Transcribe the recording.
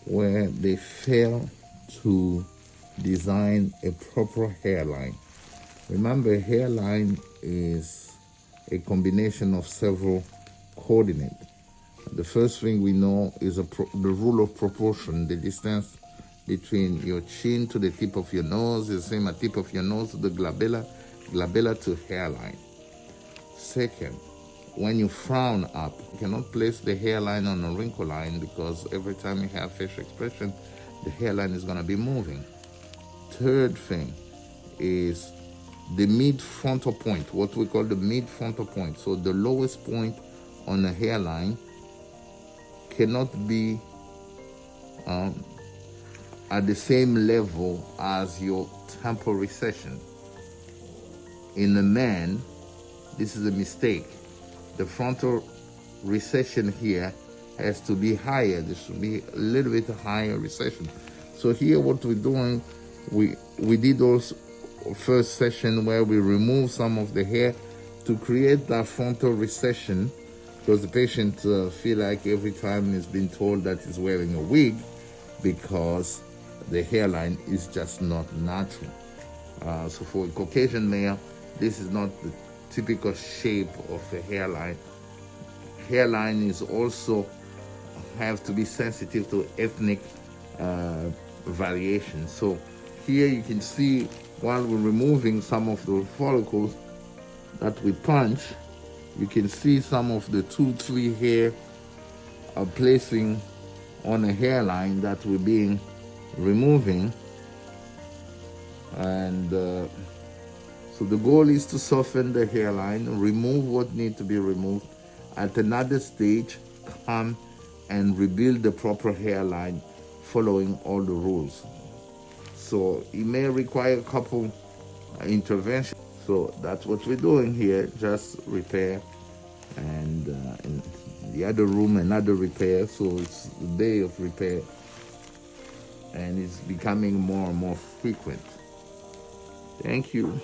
where they fail to design a proper hairline. Remember, hairline is a combination of several coordinates. The first thing we know is the rule of proportion. The distance between your chin to the tip of your nose is the same as tip of your nose to the glabella to hairline. Second, when you frown up, you cannot place the hairline on a wrinkle line, because every time you have facial expression, the hairline is going to be moving. Third thing is the mid-frontal point, what we call the mid-frontal point. So the lowest point on a hairline cannot be at the same level as your temporal recession. In a man, this is a mistake. The frontal recession here has to be higher. There should be a little bit higher recession. So here what we're doing, we did those first session where we remove some of the hair to create that frontal recession, because the patient feel like every time he's been told that he's wearing a wig, because the hairline is just not natural. So for a Caucasian male, this is not the typical shape of the hairline. Hairline is also have to be sensitive to ethnic variation. So here you can see, while we're removing some of the follicles that we punch, you can see some of the 2-3 hair are placing on a hairline that we're being removing. And so the goal is to soften the hairline, remove what needs to be removed. At another stage, come and rebuild the proper hairline following all the rules. So it may require a couple interventions. So that's what we're doing here, just repair, and in the other room another repair. So it's the day of repair, and it's becoming more and more frequent. Thank you.